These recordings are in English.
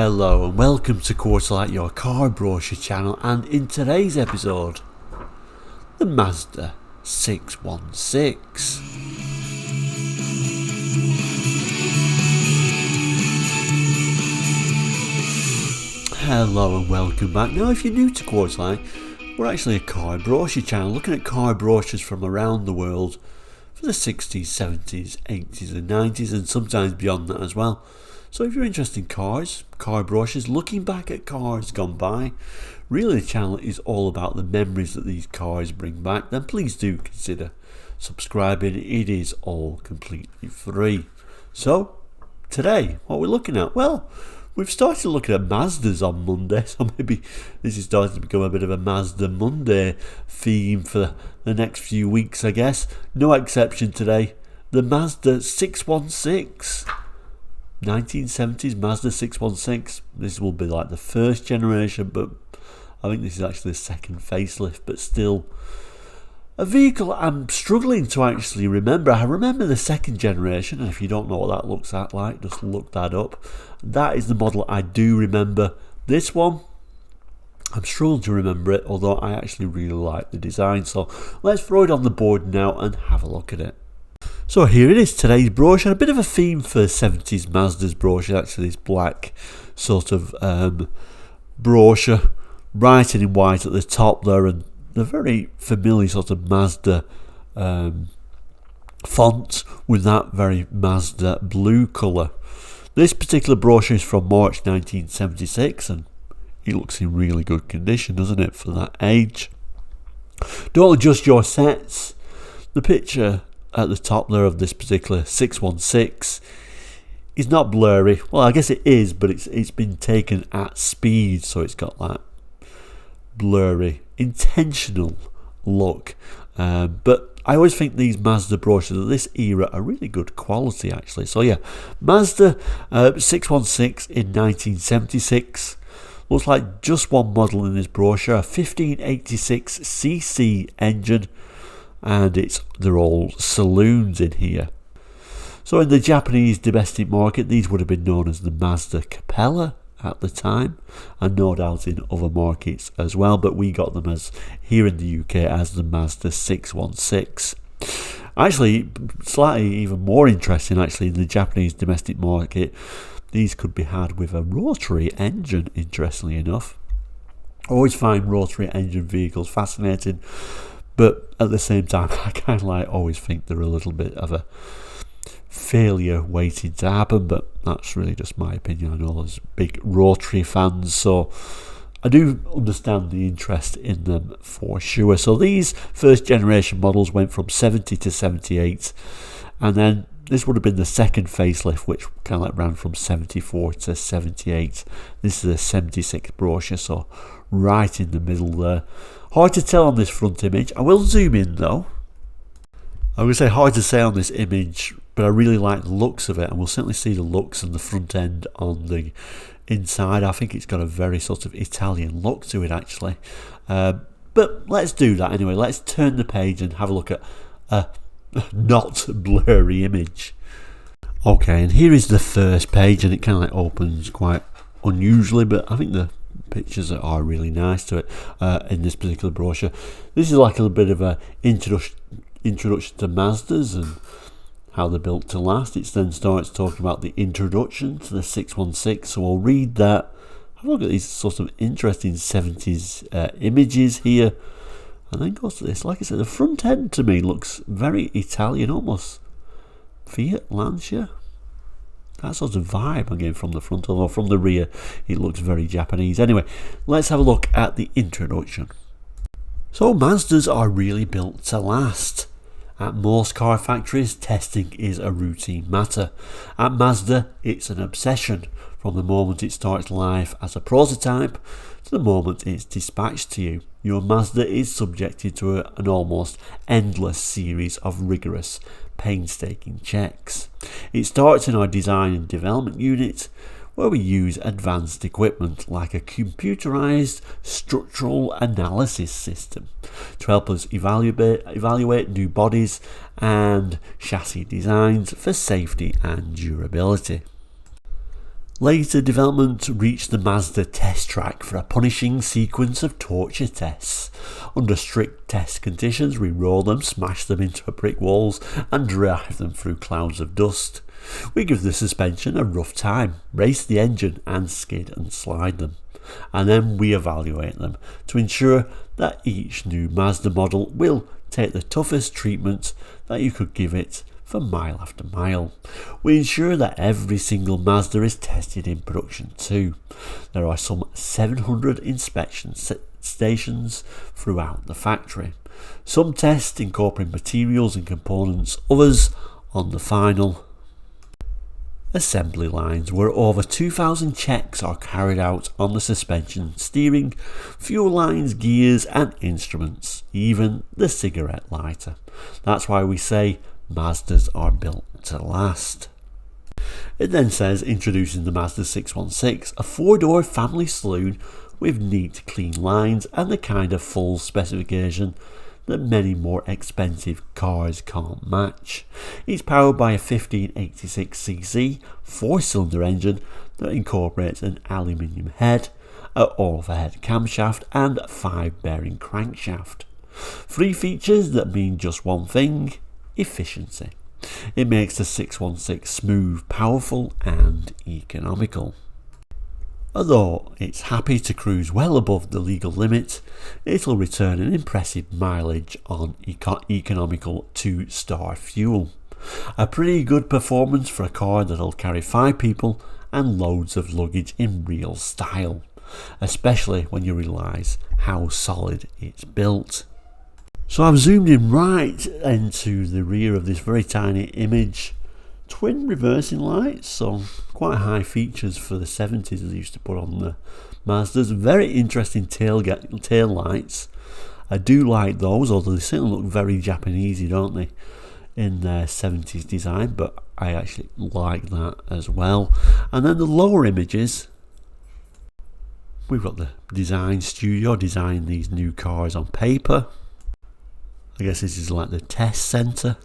Hello and welcome to Quarterlight, your car brochure channel, and in today's episode, the Mazda 616. Hello and welcome back. Now if you're new to Quarterlight, we're actually a car brochure channel looking at car brochures from around the world for the 60s, 70s, 80s and 90s and sometimes beyond that as well. So if you're interested in cars, car brochures, looking back at cars gone by, really the channel is all about the memories that these cars bring back, then please do consider subscribing. It is all completely free. So today, what we're looking at? Well, we've started looking at Mazdas on Monday, so maybe this is starting to become a bit of a Mazda Monday theme for the next few weeks, I guess. No exception today, the Mazda 616. 1970s Mazda 616. This will be like the first generation, but I think this is actually the second facelift, but still a vehicle I'm struggling to actually remember. I remember the second generation, and if you don't know what that looks like, just look that up. That is the model I do remember. This one, I'm struggling to remember it, although I actually really like the design. So let's throw it on the board now and have a look at it. So here it is, today's brochure. A bit of a theme for 70s Mazda's brochure, actually, this black sort of brochure, writing in white at the top there, and the very familiar sort of Mazda font with that very Mazda blue colour. This particular brochure is from March 1976, and it looks in really good condition, doesn't it, for that age. Don't adjust your sets. The picture at the top there of this particular 616 is not blurry. Well, I guess it is, but it's been taken at speed, so it's got that blurry, intentional look. But I always think these Mazda brochures of this era are really good quality, actually. So yeah, Mazda 616 in 1976. Looks like just one model in this brochure, a 1586cc engine, and they're all saloons in here. So in the Japanese domestic market, these would have been known as the Mazda Capella at the time, and no doubt in other markets as well, but we got them as here in the UK as the Mazda 616. Actually, slightly even more interesting, actually, in the Japanese domestic market, these could be had with a rotary engine, interestingly enough. I always find rotary engine vehicles fascinating, but at the same time, I kind of always think they're a little bit of a failure waiting to happen, but that's really just my opinion. I know there's big rotary fans, so I do understand the interest in them for sure. So these first generation models went from 70 to 78, and then this would have been the second facelift, which kind of ran from 74 to 78. This is a 76 brochure, so right in the middle there. Hard to tell on this front image. I will zoom in though. I'm going to say hard to say on this image, but I really like the looks of it, and we'll certainly see the looks and the front end on the inside. I think it's got a very sort of Italian look to it, actually. But let's do that anyway. Let's turn the page and have a look at a not blurry image. Okay, and here is the first page, and it kind of opens quite unusually, but I think the pictures are really nice to it in this particular brochure. This is like a little bit of a introduction to Mazdas and how they're built to last. It then starts talking about the introduction to the 616, so we'll read that. Have a look at these sort of interesting 70s images here, and then goes to this. Like I said, the front end to me looks very Italian, almost Fiat Lancia. That sort of vibe I'm getting from the front, although from the rear it looks very Japanese. Anyway, let's have a look at the introduction. So Mazdas are really built to last. At most car factories, testing is a routine matter. At Mazda, it's an obsession, from the moment it starts life as a prototype to the moment it's dispatched to you. Your Mazda is subjected to an almost endless series of rigorous, painstaking checks. It starts in our design and development unit, where we use advanced equipment like a computerized structural analysis system to help us evaluate new bodies and chassis designs for safety and durability. Later development reached the Mazda test track for a punishing sequence of torture tests. Under strict test conditions, we roll them, smash them into brick walls and drive them through clouds of dust. We give the suspension a rough time, race the engine and skid and slide them. And then we evaluate them to ensure that each new Mazda model will take the toughest treatment that you could give it for mile after mile. We ensure that every single Mazda is tested in production too. There are some 700 inspection stations throughout the factory. Some test incorporating materials and components, others on the final assembly lines where over 2,000 checks are carried out on the suspension, steering, fuel lines, gears and instruments, even the cigarette lighter. That's why we say Mazdas are built to last. It then says, introducing the Mazda 616, a 4-door family saloon with neat, clean lines and the kind of full specification that many more expensive cars can't match. It's powered by a 1586cc 4-cylinder engine that incorporates an aluminium head, an overhead camshaft and 5-bearing crankshaft. 3 features that mean just one thing: efficiency. It makes the 616 smooth, powerful and economical. Although it's happy to cruise well above the legal limit, it'll return an impressive mileage on economical 2-star fuel. A pretty good performance for a car that'll carry 5 people and loads of luggage in real style, especially when you realise how solid it's built. So I've zoomed in right into the rear of this very tiny image. Twin reversing lights, so quite high features for the 70s as they used to put on the Mazdas. Very interesting tail lights. I do like those, although they certainly look very Japanesey, don't they, in their 70s design, but I actually like that as well. And then the lower images, we've got the design studio designing these new cars on paper. I guess this is like the test centre.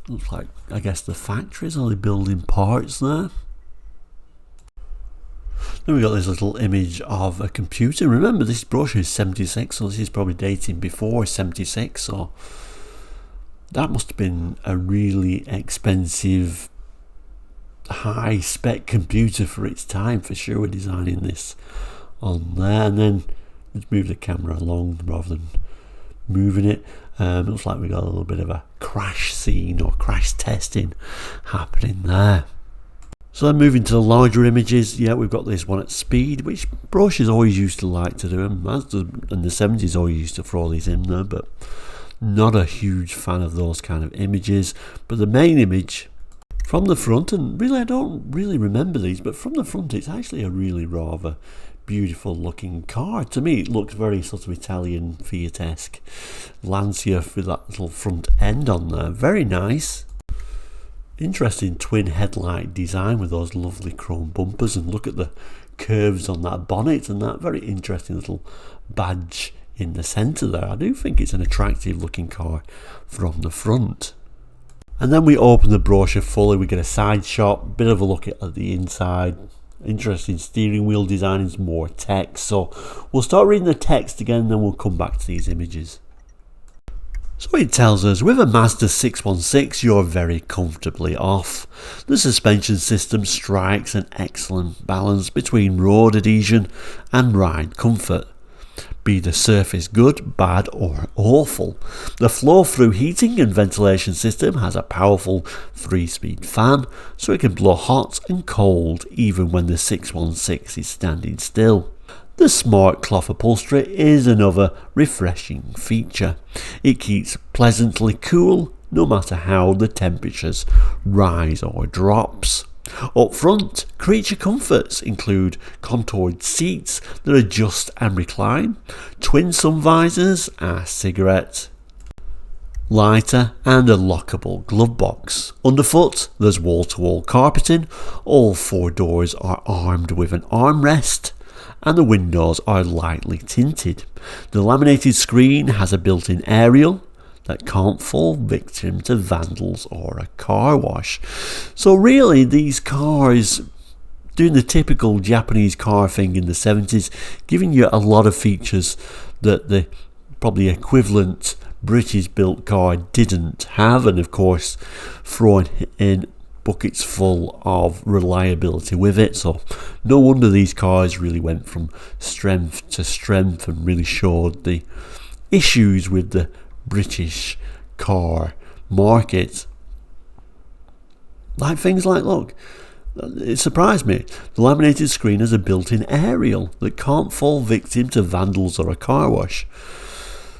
Looks like, I guess, the factories. Are they building parts there? Then we got this little image of a computer. Remember, this brochure is 76, so this is probably dating before 76. So that must have been a really expensive, high-spec computer for its time, for sure. We're designing this on there, and then let's move the camera along rather than moving it. Looks like we got a little bit of a crash scene or crash testing happening there. So then moving to the larger images, yeah, we've got this one at speed, which Brochures always used to like to do, and Mazda in the 70s always used to throw these in there, but not a huge fan of those kind of images. But the main image from the front, and really I don't really remember these, but from the front it's actually a really rather beautiful looking car. To me it looks very sort of Italian Fiat-esque. Lancia with that little front end on there, very nice. Interesting twin headlight design with those lovely chrome bumpers, and look at the curves on that bonnet and that very interesting little badge in the centre there. I do think it's an attractive looking car from the front. And then we open the brochure fully, we get a side shot, bit of a look at the inside. Interesting steering wheel design and more text. So we'll start reading the text again and then we'll come back to these images. So it tells us, with a Mazda 616 you're very comfortably off. The suspension system strikes an excellent balance between road adhesion and ride comfort. Be the surface good, bad or awful. The flow-through heating and ventilation system has a powerful 3-speed fan, so it can blow hot and cold even when the 616 is standing still. The smart cloth upholstery is another refreshing feature. It keeps pleasantly cool no matter how the temperatures rise or drops. Up front, creature comforts include contoured seats that adjust and recline, twin sun visors, a cigarette lighter and a lockable glove box. Underfoot, there's wall-to-wall carpeting, all 4 doors are armed with an armrest and the windows are lightly tinted. The laminated screen has a built-in aerial that can't fall victim to vandals or a car wash. So really these cars doing the typical Japanese car thing in the 70s, giving you a lot of features that the probably equivalent British built car didn't have, and of course throwing in buckets full of reliability with it. So no wonder these cars really went from strength to strength and really showed the issues with the British car market. Like things like, look, it surprised me, the laminated screen has a built-in aerial that can't fall victim to vandals or a car wash.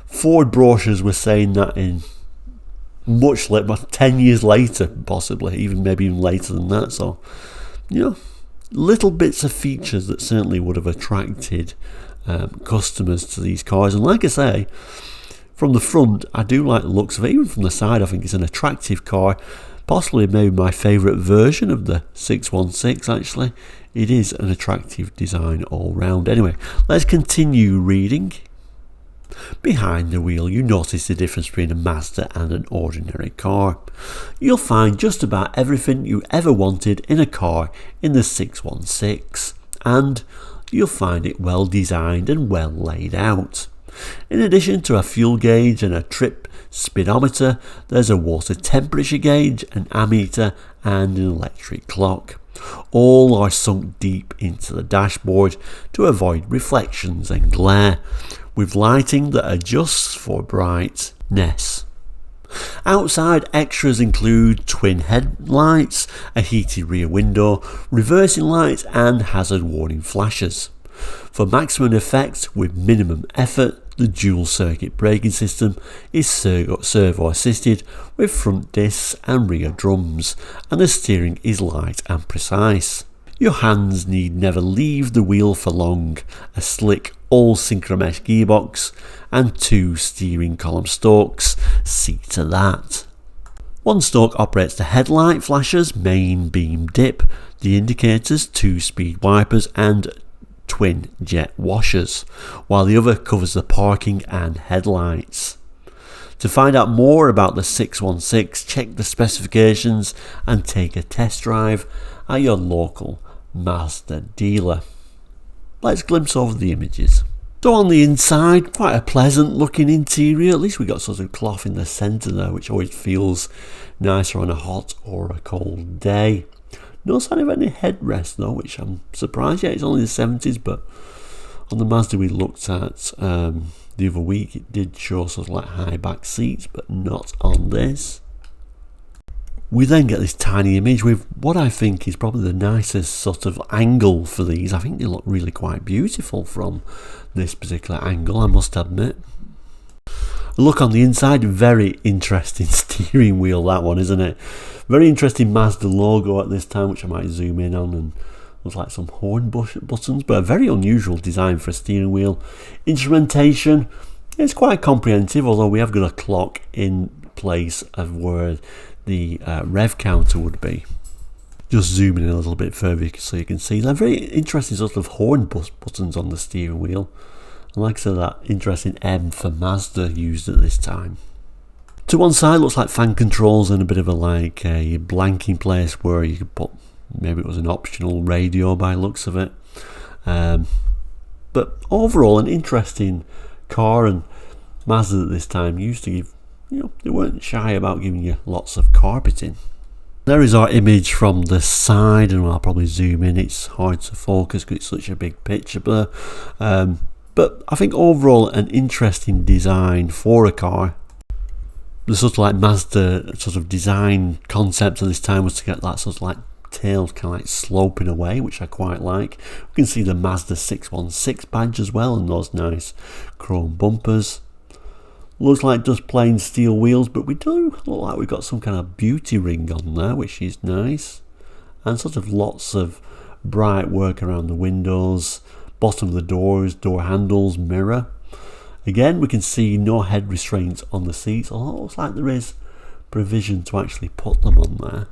Ford brochures were saying that in much later, 10 years later possibly, maybe even later than that. So, little bits of features that certainly would have attracted customers to these cars. And like I say, from the front I do like the looks of it. Even from the side I think it's an attractive car, possibly maybe my favourite version of the 616 actually. It is an attractive design all round. Anyway, let's continue reading. Behind the wheel, you notice the difference between a Mazda and an ordinary car. You'll find just about everything you ever wanted in a car in the 616, and you'll find it well designed and well laid out. In addition to a fuel gauge and a trip speedometer, there's a water temperature gauge, an ammeter and an electric clock. All are sunk deep into the dashboard to avoid reflections and glare, with lighting that adjusts for brightness. Outside extras include twin headlights, a heated rear window, reversing lights and hazard warning flashes. For maximum effect with minimum effort, the dual circuit braking system is servo assisted with front discs and rear drums, and the steering is light and precise. Your hands need never leave the wheel for long. A slick all synchromesh gearbox and 2 steering column stalks see to that. One stalk operates the headlight flashers, main beam dip, the indicators, 2 speed wipers and twin jet washers, while the other covers the parking and headlights. To find out more about the 616, check the specifications and take a test drive at your local Mazda dealer. Let's glimpse over the images. So on the inside, quite a pleasant looking interior. At least we got sort of cloth in the centre there, which always feels nicer on a hot or a cold day. No sign of any headrest though, which I'm surprised. Yeah, it's only the 70s, but on the Mazda we looked at the other week, it did show sort of like high back seats, but not on this. We then get this tiny image with what I think is probably the nicest sort of angle for these. I think they look really quite beautiful from this particular angle, I must admit. A look on the inside, very interesting steering wheel, that one, isn't it? Very interesting Mazda logo at this time, which I might zoom in on, and looks like some horn buttons, but a very unusual design for a steering wheel. Instrumentation is quite comprehensive, although we have got a clock in place of where the rev counter would be. Just zooming in a little bit further so you can see that very interesting sort of horn buttons on the steering wheel, and like I said, that interesting M for Mazda used at this time. To one side looks like fan controls and a bit of a like a blanking place where you could put, maybe it was an optional radio by looks of it, but overall an interesting car. And Mazda at this time used to give, they weren't shy about giving you lots of carpeting. There is our image from the side, and I'll probably zoom in. It's hard to focus because it's such a big picture, but I think overall an interesting design for a car. The sort of like Mazda sort of design concept at this time was to get that sort of like tail kind of like sloping away, which I quite like. We can see the Mazda 616 badge as well, and those nice chrome bumpers. Looks like just plain steel wheels, but we do look like we've got some kind of beauty ring on there, which is nice. And sort of lots of bright work around the windows, bottom of the doors, door handles, mirror. Again, we can see no head restraints on the seats, although it looks like there is provision to actually put them on there.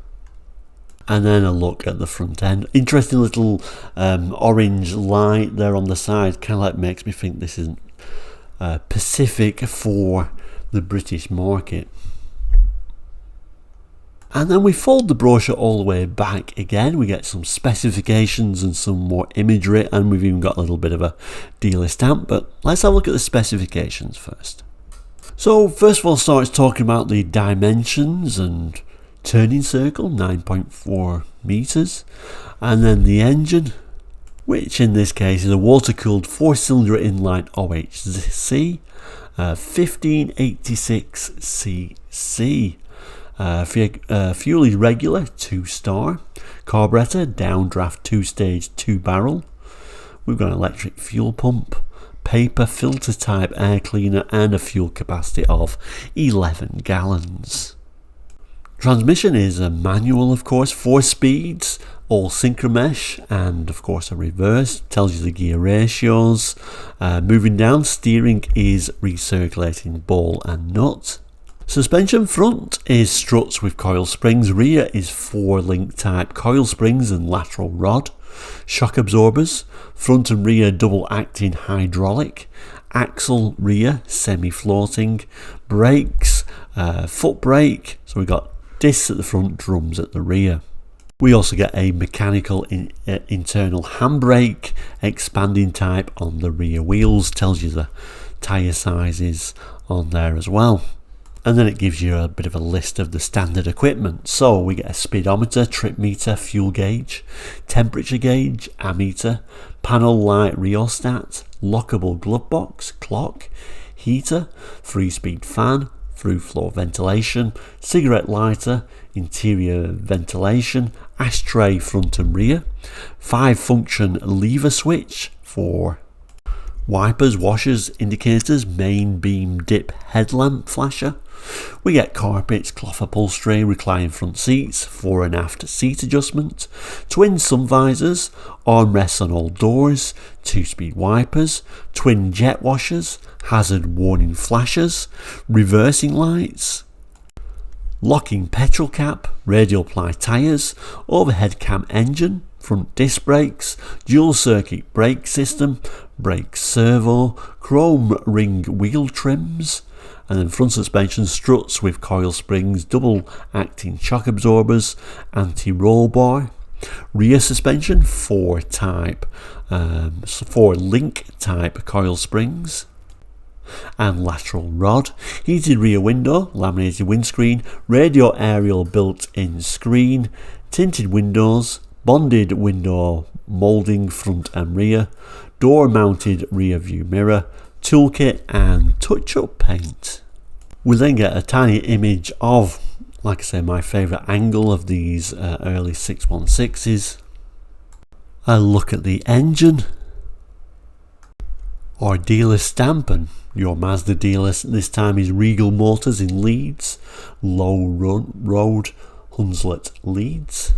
And then a look at the front end. Interesting little orange light there on the side, kind of like makes me think this isn't Pacific for the British market. And then we fold the brochure all the way back again. We get some specifications and some more imagery, and we've even got a little bit of a dealer stamp. But let's have a look at the specifications first. So first of all, starts talking about the dimensions and turning circle, 9.4 meters, and then the engine, which in this case is a water-cooled 4-cylinder inline OHC, 1586 cc. Fuel is regular, 2-star. Carburetor, downdraft 2-stage 2-barrel. We've got an electric fuel pump, paper filter type air cleaner, and a fuel capacity of 11 gallons. Transmission is a manual, of course, 4 speeds, all synchromesh, and of course a reverse. Tells you the gear ratios. Moving down, steering is recirculating ball and nut. Suspension, front is struts with coil springs, rear is 4-link type coil springs and lateral rod. Shock absorbers, front and rear double acting hydraulic. Axle rear semi-floating. Brakes, foot brake, so we've got discs at the front, drums at the rear. We also get a mechanical internal handbrake, expanding type on the rear wheels. Tells you the tyre sizes on there as well. And then it gives you a bit of a list of the standard equipment. So we get a speedometer, trip meter, fuel gauge, temperature gauge, ammeter, panel light rheostat, lockable glove box, clock, heater, 3-speed fan, through floor ventilation, cigarette lighter, interior ventilation, ashtray front and rear, 5-function lever switch for wipers, washers, indicators, main beam dip headlamp flasher. We get carpets, cloth upholstery, reclining front seats, fore and aft seat adjustment, twin sun visors, armrests on all doors, 2-speed wipers, twin jet washers, hazard warning flashers, reversing lights, locking petrol cap, radial ply tyres, overhead cam engine, front disc brakes, dual circuit brake system, brake servo, chrome ring wheel trims, and then front suspension struts with coil springs, double acting shock absorbers, anti-roll bar. Rear suspension, 4-link type coil springs, and lateral rod. Heated rear window, laminated windscreen, radio aerial built-in screen, tinted windows, bonded window moulding front and rear, door mounted rear view mirror, toolkit and touch-up paint. We then get a tiny image of, like I say, my favourite angle of these early 616s. A look at the engine, our dealer stamp, and your Mazda dealer this time is Regal Motors in Leeds, Low Road, Hunslet, Leeds.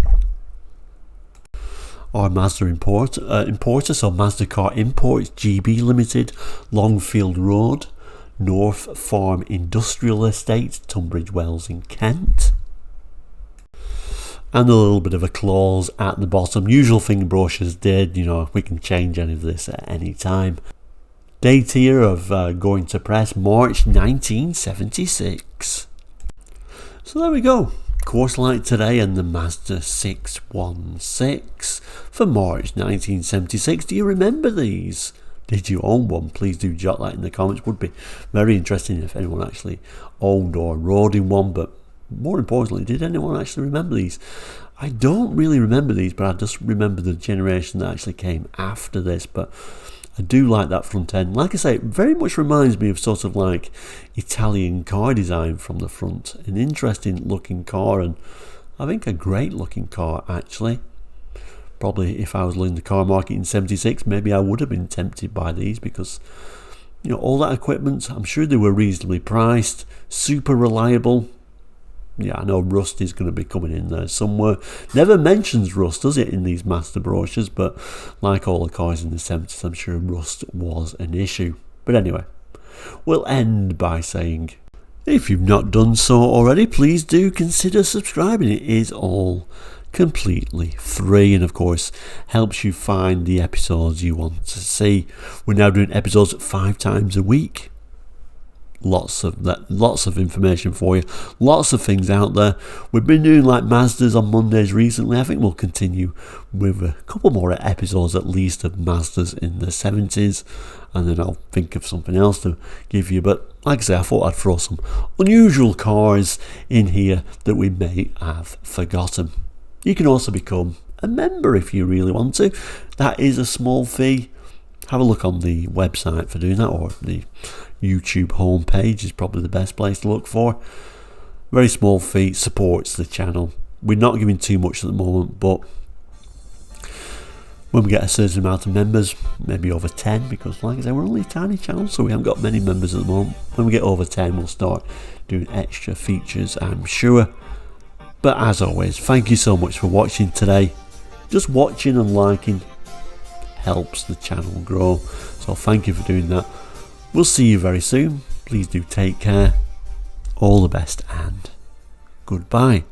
Our Mazda importer, so Mazda Car Imports GB Limited, Longfield Road, North Farm Industrial Estate, Tunbridge Wells in Kent. And a little bit of a clause at the bottom. Usual thing brochures did, we can change any of this at any time. Date here of going to press, March 1976. So there we go. Quarterlight today and the Mazda 616 for March 1976. Do you remember these? Did you own one? Please do jot that in the comments. Would be very interesting if anyone actually owned or rode in one. But more importantly, did anyone actually remember these? I don't really remember these, but I just remember the generation that actually came after this. But I do like that front end. Like I say, it very much reminds me of sort of like Italian car design from the front. An interesting looking car, and I think a great looking car actually. Probably if I was in the car market in 76, maybe I would have been tempted by these because, all that equipment, I'm sure they were reasonably priced, super reliable. Yeah, I know rust is going to be coming in there somewhere. Never mentions rust, does it, in these Mazda brochures, but like all the cars in the 70s, I'm sure rust was an issue. But anyway, we'll end by saying, if you've not done so already, please do consider subscribing. It is all completely free, and of course helps you find the episodes you want to see. We're now doing episodes 5 times a week. lots of information for you, lots of things out there. We've been doing like Mazdas on Mondays recently. I think we'll continue with a couple more episodes at least of Mazdas in the 70s, and then I'll think of something else to give you. But like I say, I thought I'd throw some unusual cars in here that we may have forgotten. You can also become a member if you really want to. That is a small fee. Have a look on the website for doing that, or the YouTube homepage is probably the best place to look for. Very small fee, supports the channel. We're not giving too much at the moment, but when we get a certain amount of members, maybe over 10, because like I say, we're only a tiny channel, so we haven't got many members at the moment. When we get over 10, we'll start doing extra features, I'm sure. But as always, thank you so much for watching today. Just watching and liking helps the channel grow, so thank you for doing that. We'll see you very soon. Please do take care. All the best and goodbye.